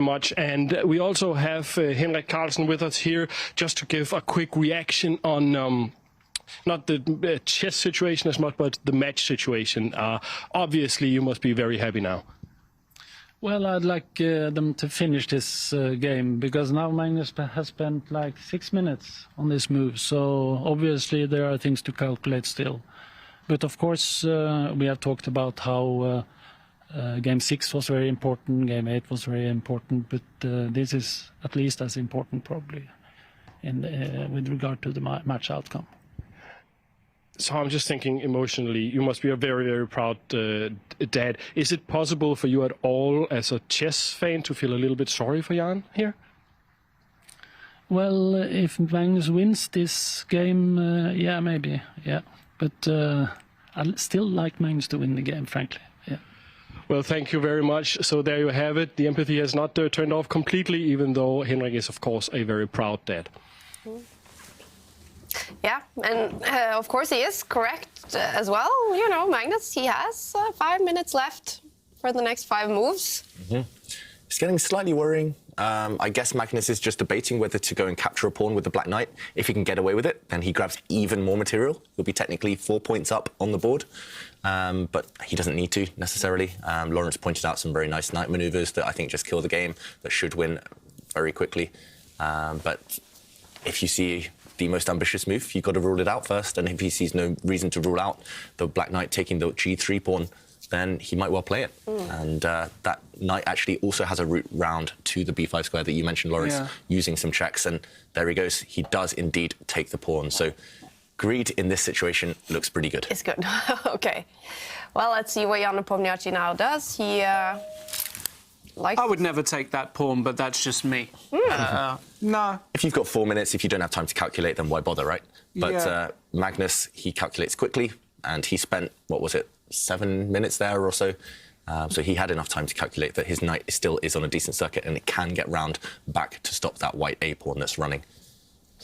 Much, and we also have Magnus Carlsen with us here just to give a quick reaction on not the chess situation as much, but the match situation. Obviously, you must be very happy now. Well, I'd like them to finish this game, because now Magnus has spent like 6 minutes on this move, so obviously there are things to calculate still. But of course, we have talked about how Game 6 was very important, Game 8 was very important, but this is at least as important probably with regard to the match outcome. So I'm just thinking emotionally, you must be a very, very proud dad. Is it possible for you at all as a chess fan to feel a little bit sorry for Jan here? Well, if Magnus wins this game, yeah, maybe, yeah. But I still like Magnus to win the game, frankly. Yeah. Well, thank you very much. So there you have it. The empathy has not turned off completely, even though Henrik is, of course, a very proud dad. Yeah, and of course he is correct as well. You know, Magnus, he has 5 minutes left for the next 5 moves. It's getting slightly worrying. I guess Magnus is just debating whether to go and capture a pawn with the black knight. If he can get away with it, then he grabs even more material. He'll be technically 4 points up on the board, but he doesn't need to necessarily. Lawrence pointed out some very nice knight maneuvers that I think just kill the game, that should win very quickly. But if you see the most ambitious move, you've got to rule it out first. And if he sees no reason to rule out the black knight taking the g3 pawn, then he might well play it. And that knight actually also has a route round to the b5 square that you mentioned, Lawrence, using some checks. And there he goes. He does indeed take the pawn. So greed in this situation looks pretty good. It's good. OK. Well, let's see what Nepomniachtchi now does. He likes... I would never take that pawn, but that's just me. No. If you've got 4 minutes, if you don't have time to calculate, then why bother, right? But Magnus, he calculates quickly, and he spent, what was it, 7 minutes there or so. So he had enough time to calculate that his knight still is on a decent circuit and it can get round back to stop that white A pawn that's running.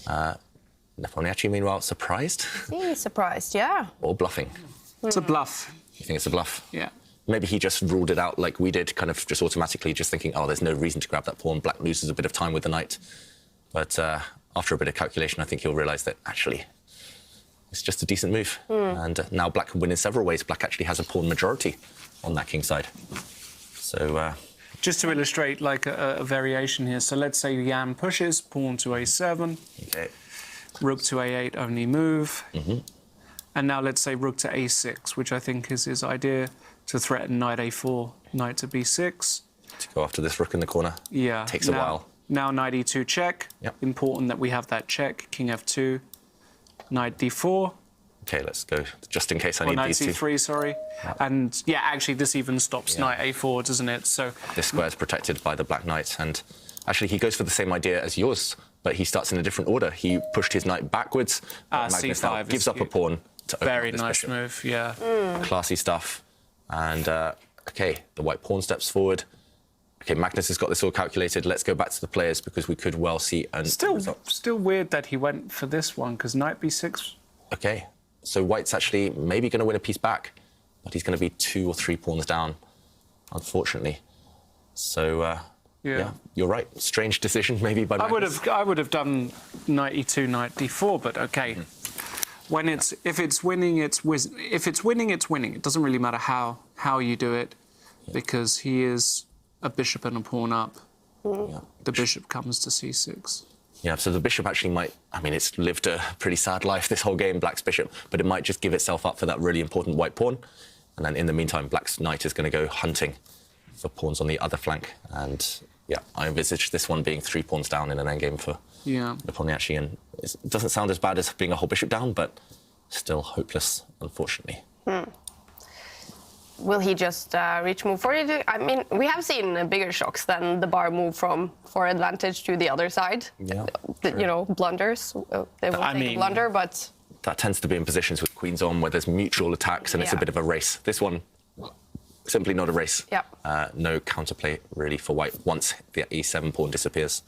Nepomniachtchi, meanwhile, surprised? He's surprised, yeah. Or bluffing? It's a bluff. You think it's a bluff? Yeah. Maybe he just ruled it out like we did, kind of just automatically, just thinking, oh, there's no reason to grab that pawn. Black loses a bit of time with the knight. But after a bit of calculation, I think he'll realise that, actually, it's just a decent move. And now Black can win in several ways. Black actually has a pawn majority on that king side. So... just to illustrate, like, a variation here. So let's say Jan pushes, pawn to a7. Okay. Rook to a8, only move. And now let's say rook to a6, which I think is his idea, to threaten knight a4, knight to b6. To go after this rook in the corner. Yeah. Takes a while. Now knight e2 check. Yep. Important that we have that check. King f2, knight d4. OK, let's go, just in case I need knight these two. c3, sorry. And, yeah, actually, this even stops knight a4, doesn't it? So this square is protected by the black knight. And actually, he goes for the same idea as yours, but he starts in a different order. He pushed his knight backwards. Magnus now gives up a pawn to open very up this nice bishop. move, yeah. Classy stuff. And, OK, the white pawn steps forward. OK, Magnus has got this all calculated. Let's go back to the players, because we could well see... Still weird that he went for this one, because knight b6... OK, so white's actually maybe going to win a piece back, but he's going to be 2 or 3 pawns down, unfortunately. So, yeah, you're right. Strange decision, maybe, by Magnus. I would have done knight e2, knight d4, but OK. When if it's winning, it's winning. It doesn't really matter how you do it, because he is a bishop and a pawn up. The bishop comes to c6. Yeah, so the bishop actually might... I mean, it's lived a pretty sad life, this whole game, Black's bishop, but it might just give itself up for that really important white pawn. And then, in the meantime, Black's knight is going to go hunting for pawns on the other flank. And, yeah, I envisage this one being 3 pawns down in an endgame for Nepomniachtchi. And it doesn't sound as bad as being a whole bishop down, but still hopeless, unfortunately. Will he just reach move 42? I mean, we have seen bigger shocks than the bar move from 4 advantage to the other side. Yeah, you know, blunders. They will take a blunder, but... That tends to be in positions with queens on, where there's mutual attacks and it's a bit of a race. This one, simply not a race. No counterplay, really, for white once the e7 pawn disappears.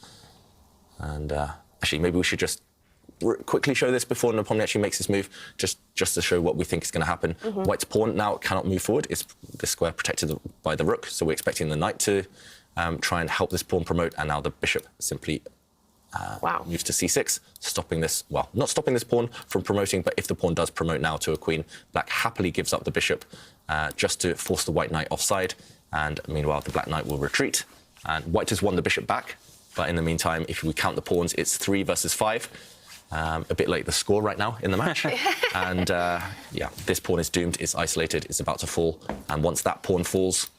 And actually, maybe we should just quickly show this before Nepomniachtchi makes his move, just to show what we think is going to happen. White's pawn now cannot move forward. It's the square protected by the rook, so we're expecting the knight to try and help this pawn promote, and now the bishop simply moves to c6, stopping this, well, not stopping this pawn from promoting, but if the pawn does promote now to a queen, black happily gives up the bishop just to force the white knight offside, and meanwhile the black knight will retreat, and white has won the bishop back, but in the meantime, if we count the pawns, it's 3 versus 5. A bit like the score right now in the match. And yeah, this pawn is doomed, it's isolated, it's about to fall, and once that pawn falls,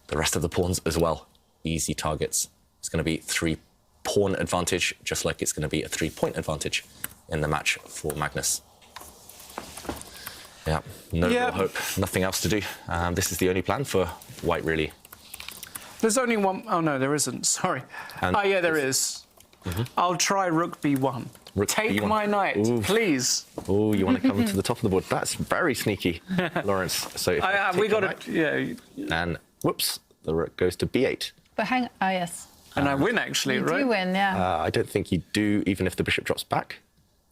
the rest of the pawns as well, easy targets. It's going to be 3-pawn advantage, just like it's going to be a 3-point advantage in the match for Magnus. Yeah, no real hope, nothing else to do. This is the only plan for white, really. There's only one. Oh, no, there isn't. Sorry. And yeah, there is. I'll try rook b1. Take b1. my knight, please. Oh, you want to come to the top of the board? That's very sneaky, Lawrence. So if We got it. Yeah. And whoops, the rook goes to b8. But hang. Ah, yes. And I win, actually, You right? do win, yeah. I don't think you do, even if the bishop drops back.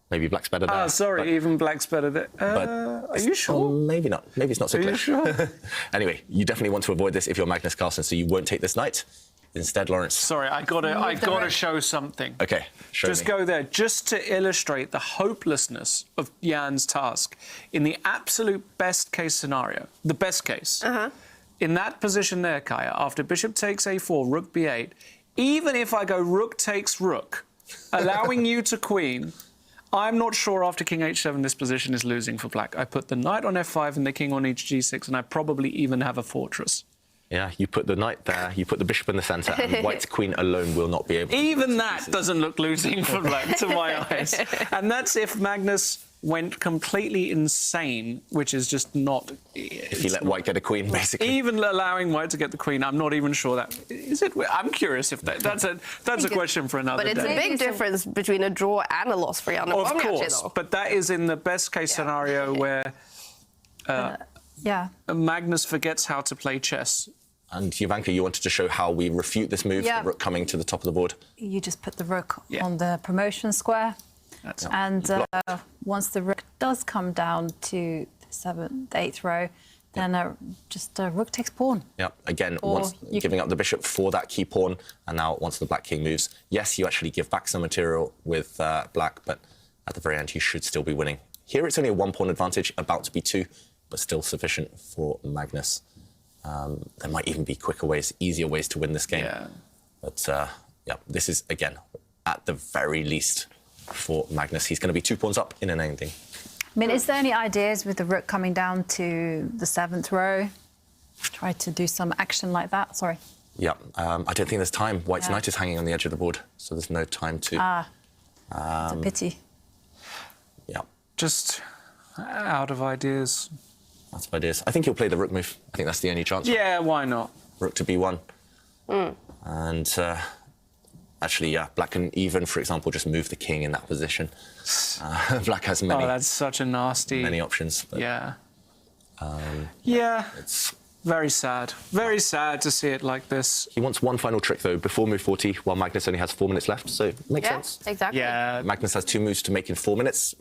Maybe black's better there. Ah, sorry, even black's better there. Are you sure? Maybe not. Maybe it's not so Are clear. you sure? Anyway, you definitely want to avoid this if you're Magnus Carlsen, so you won't take this knight. Instead, Lawrence. Sorry, I gotta show something. Okay, show Just me. go there, just to illustrate the hopelessness of Jan's task. In the absolute best case scenario, the best case, in that position there, Kaya, after bishop takes a4, rook b8, even if I go rook takes rook, allowing you to queen, I'm not sure after king h7 this position is losing for black. I put the knight on f5 and the king on h6, and I probably even have a fortress. Yeah, you put the knight there, you put the bishop in the centre, and white's queen alone will not be able to... Even that doesn't look losing for black to my eyes. And that's if Magnus went completely insane, which is just not... If you let white get a queen, basically. Even allowing white to get the queen, I'm not even sure that... Is it? I'm curious if that's a question for another day. But it's a big difference between a draw and a loss for Jan Of Nepomniachtchi, course, though. but that is in the best case scenario where Yeah. Magnus forgets how to play chess. And Jovanka, you wanted to show how we refute this move, Yeah. the rook coming to the top of the board. You just put the rook Yeah. on the promotion square. That's And once the rook does come down to the 7th, 8th row, then just rook takes pawn. Yeah, again, Or once you giving up the bishop for that key pawn, and now once the black king moves, yes, you actually give back some material with black, but at the very end, you should still be winning. Here, it's only a 1-pawn advantage, about to be 2, but still sufficient for Magnus. There might even be quicker ways, easier ways to win this game. Yeah. But yeah, this is, again, at the very least for Magnus. He's going to be 2 pawns up in an ending. I mean, is there any ideas with the rook coming down to the 7th row? Try to do some action like that. Sorry. Yeah, I don't think there's time. White's Yeah. knight is hanging on the edge of the board, so there's no time to... It's a pity. Yeah, just out of ideas. lots of ideas. I think he'll play the rook move. I think that's the only chance. Yeah, why not? Rook to b1. And actually, yeah, black can even, for example, just move the king in that position. Black has many, Oh, that's such a nasty... many options. But Yeah. Yeah. it's... Very sad. Very sad to see it like this. He wants one final trick, though, before move 40, while Magnus only has 4 minutes left, so it makes Yeah, sense. exactly. Yeah. Magnus has 2 moves to make in 4 minutes.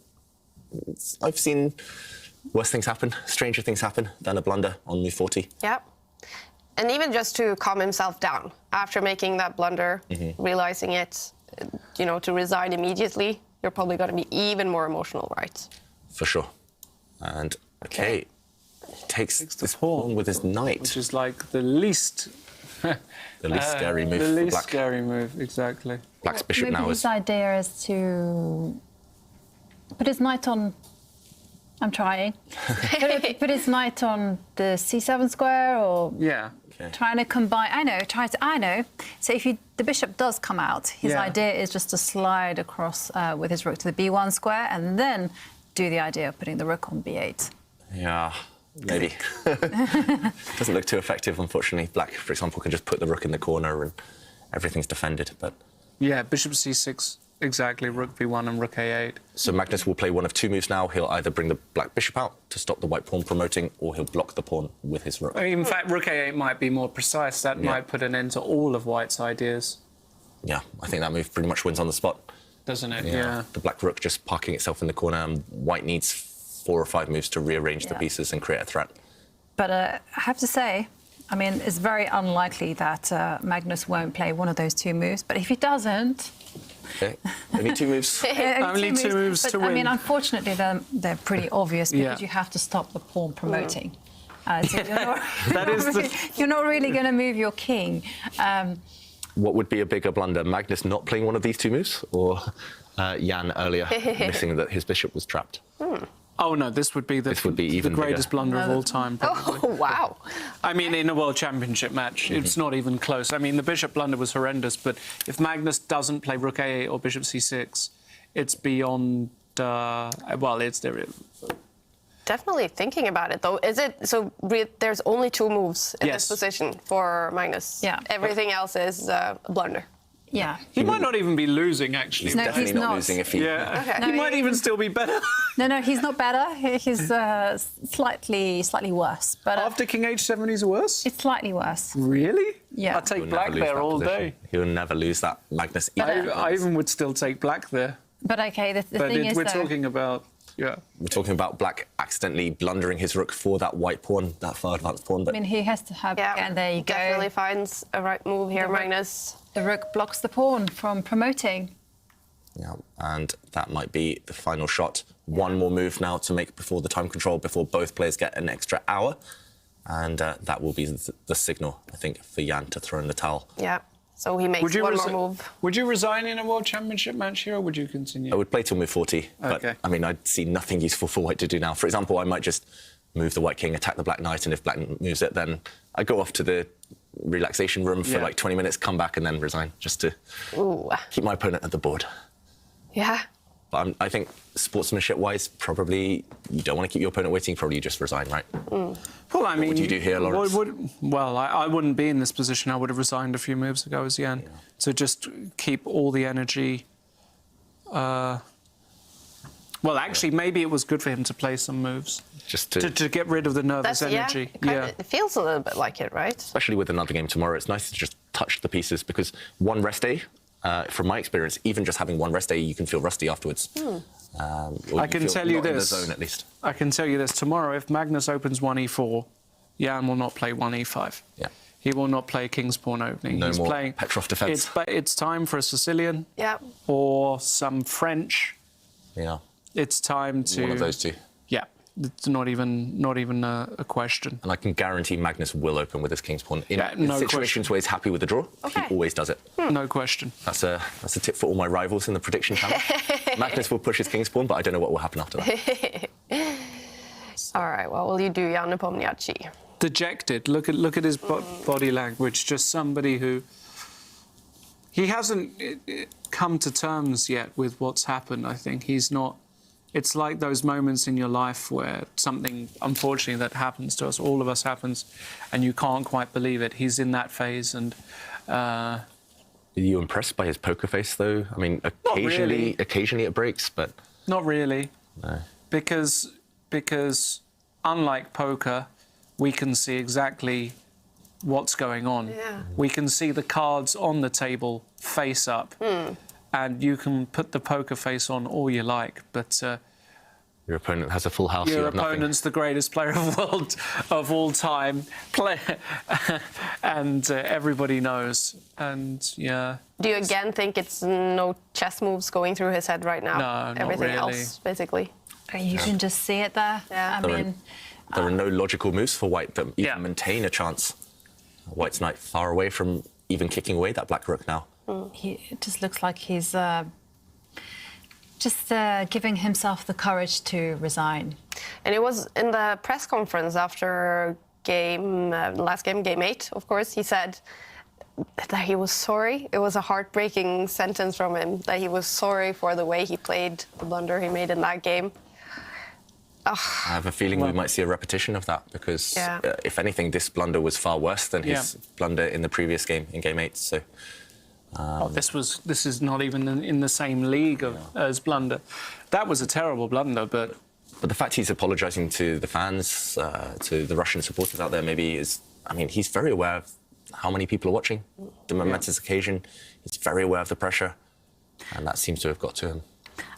I've seen worse things happen, stranger things happen than a blunder on move 40. Yeah. And even just to calm himself down after making that blunder, realizing it, you know, to resign immediately, you're probably going to be even more emotional, right? For sure. And, okay, he takes the this pawn, pawn with his knight. Which is like the least... The least scary move The for least black. scary move, exactly. Black's bishop Maybe now his is... idea is to put his knight on. I'm trying. put his knight on the c7 square, or Yeah. trying to combine. I know. So if the bishop does come out, his Yeah. idea is just to slide across with his rook to the b1 square, and then do the idea of putting the rook on b8. Yeah, maybe. Doesn't look too effective, unfortunately. Black, for example, can just put the rook in the corner and everything's defended, but... Yeah, bishop c6, exactly, rook b1 and rook a8. So Magnus will play one of 2 moves now. He'll either bring the black bishop out to stop the white pawn promoting, or he'll block the pawn with his rook. In fact, rook a8 might be more precise. That might put an end to all of white's ideas, Yeah, I think that move pretty much wins on the spot. doesn't it? Yeah. The black rook just parking itself in the corner, and white needs 4 or 5 moves to rearrange the Yeah. pieces and create a threat. But I have to say, I mean, it's very unlikely that Magnus won't play one of those two moves. But if he doesn't, Okay, only 2 moves. Only two moves but, to I win. mean, unfortunately, they're pretty obvious because Yeah. you have to stop the pawn promoting. So you're not really going to move your king. What would be a bigger blunder, Magnus not playing one of these 2 moves, or Jan earlier missing that his bishop was trapped? Oh no, this would be the even greatest bigger. blunder of all time, probably. Oh, wow. I mean, in a World Championship match, it's not even close. I mean, the bishop blunder was horrendous, but if Magnus doesn't play rook a8 or bishop c6, it's beyond. Well, it's there. Definitely thinking about it, though. Is it so? There's only 2 moves in Yes. this position for Magnus. Yeah. Everything else is a blunder. Yeah. He might not even be losing, actually. No, Definitely he's not not. losing if he... Yeah, Okay. he No, might even still be better. No, he's not better. He's slightly worse. But After king h7, he's worse. it's slightly worse. Really? Yeah. I'd take He'll black never lose there that all position. day. He'll never lose that, Magnus. I even would still take black there. But okay, the But thing is, we're though, talking about, yeah. We're talking about black accidentally blundering his rook for that white pawn, that far advanced pawn. I But mean, he has to have. Yeah. And there you go. Definitely finds a right move here, The right- Magnus. The rook blocks the pawn from promoting. yeah, and that might be the final shot. One more move now to make before the time control, before both players get an extra hour. And that will be the signal, I think, for Jan to throw in the towel. Yeah. So he makes one more move. Would you resign in a World Championship match here, or would you continue? I would play till move 40, but Okay. I mean, I'd see nothing useful for white to do now. For example, I might just move the white king, attack the black knight, and if black moves it, then I go off to the relaxation room for Yeah. like 20 minutes, come back, and then resign, just to Ooh. keep my opponent at the board. Yeah. But I think sportsmanship-wise, probably you don't want to keep your opponent waiting. Probably you just resign, right? Well, I mean, would you do here, Lawrence? I wouldn't be in this position. I would have resigned a few moves ago as Jan. To just keep all the energy. Well, actually, maybe it was good for him to play some moves. Just To get rid of the nervous energy. Yeah. It feels a little bit like it, right? especially with another game tomorrow, it's nice to just touch the pieces because one rest day, from my experience, even just having one rest day, you can feel rusty afterwards. I can tell you not in the this. zone, at least. I can tell you this. Tomorrow, if Magnus opens 1e4, Jan will not play 1e5. Yeah. He will not play king's pawn opening. No He's more playing Petrov defence. It's time for a Sicilian Yeah. or some French. Yeah, It's time to one of those two. Yeah, it's not even a question. And I can guarantee Magnus will open with his king's pawn in, Yeah, in no situations where he's happy with the draw. Okay. He always does it. No question. That's a tip for all my rivals in the prediction channel. Magnus will push his king's pawn, but I don't know what will happen after that. All right. What will you do, Jan Nepomniachtchi? Dejected. Look at his body language. Just somebody who he hasn't come to terms yet with what's happened. I think he's not. It's like those moments in your life where something, unfortunately, that happens to us, all of us happens, and you can't quite believe it. He's in that phase, and Are you impressed by his poker face, though? I mean, really. occasionally it breaks, but not really, no. because unlike poker, we can see exactly what's going on. Yeah. We can see the cards on the table face up. And you can put the poker face on all you like, but Your opponent has a full house. your you have nothing. opponent's the greatest player of all time, and everybody knows. And yeah, Do you again think it's no chess moves going through his head right now? No, not Everything really. else, basically. You can just see it there. Yeah. I mean, There are no logical moves for white that even Yeah. maintain a chance. White's knight far away from even kicking away that black rook now. it just looks like he's just giving himself the courage to resign. And it was in the press conference after last game, game 8, of course, he said that he was sorry. It was a heartbreaking sentence from him, that he was sorry for the way he played, the blunder he made in that game. I have a feeling we might see a repetition of that because, Yeah. if anything, this blunder was far worse than his blunder in the previous game, in game 8. So this is not even in the same league as blunder. That was a terrible blunder, but the fact he's apologising to the fans, to the Russian supporters out there, maybe is, I mean, he's very aware of how many people are watching, the momentous occasion. He's very aware of the pressure, and that seems to have got to him.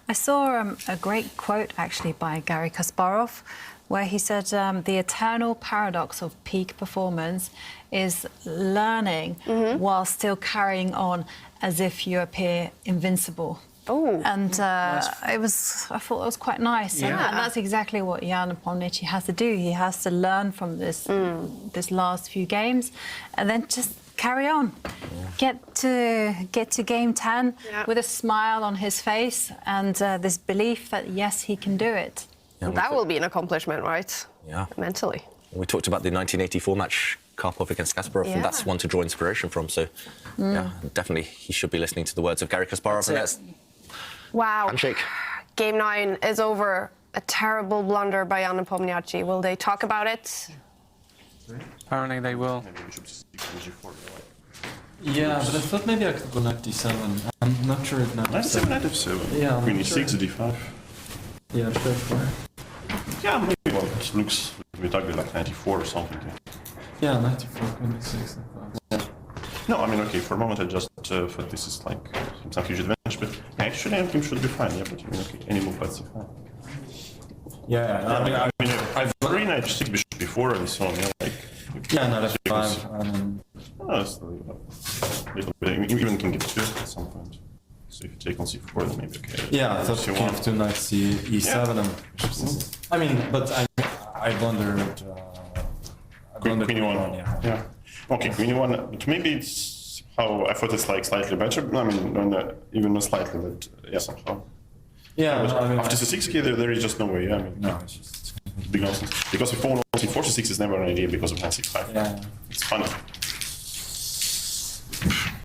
I saw a great quote actually by Garry Kasparov, where he said the eternal paradox of peak performance is learning while still carrying on as if you appear invincible. Oh, And I thought it was quite nice. Yeah. And that's exactly what Jan Nepomniachtchi has to do. He has to learn from this last few games and then just carry on. Get to game 10 with a smile on his face and this belief that, yes, he can do it. Yeah, that will be an accomplishment, right? Yeah. Mentally. We talked about the 1984 match, Karpov against Kasparov, and that's one to draw inspiration from. So, yeah, definitely he should be listening to the words of Garry Kasparov. And that's Wow. handshake. Game 9 is over. A terrible blunder by Jan Nepomniachtchi. Will they talk about it? Apparently they will. Yeah, but I thought maybe I could go knight d7. I'm not sure if knight Knight d7. knight f7. Yeah, I'm Queen not e6, sure. d5. Yeah, sure. Yeah, maybe well, it looks a bit ugly, like 94 or something. Yeah, knight d4, queen d6. No, I mean, okay, for a moment I just thought this is like some huge advantage, but actually I think should be fine, yeah, but I mean, okay, any move but c5. Yeah, I mean, I've already knight h6 bishop before and so on, yeah, like... yeah, knight f5. Oh, it's a little bit, even king g2 at some point. So if you take on c4, then maybe okay. Yeah, I thought c1. king f2, knight e7 and bishop c6. I mean, but I blundered... Queen e1, yeah. Okay, Queen e1, but maybe it's how I thought it's like slightly better. I mean, even not slightly, but yeah, somehow. Yeah, But no, I mean... after c6, there is just no way. Yeah, I mean, No, it's just... big nonsense. Because if pawn on c4, c6 is never an idea because of knight c5. Yeah. It's funny.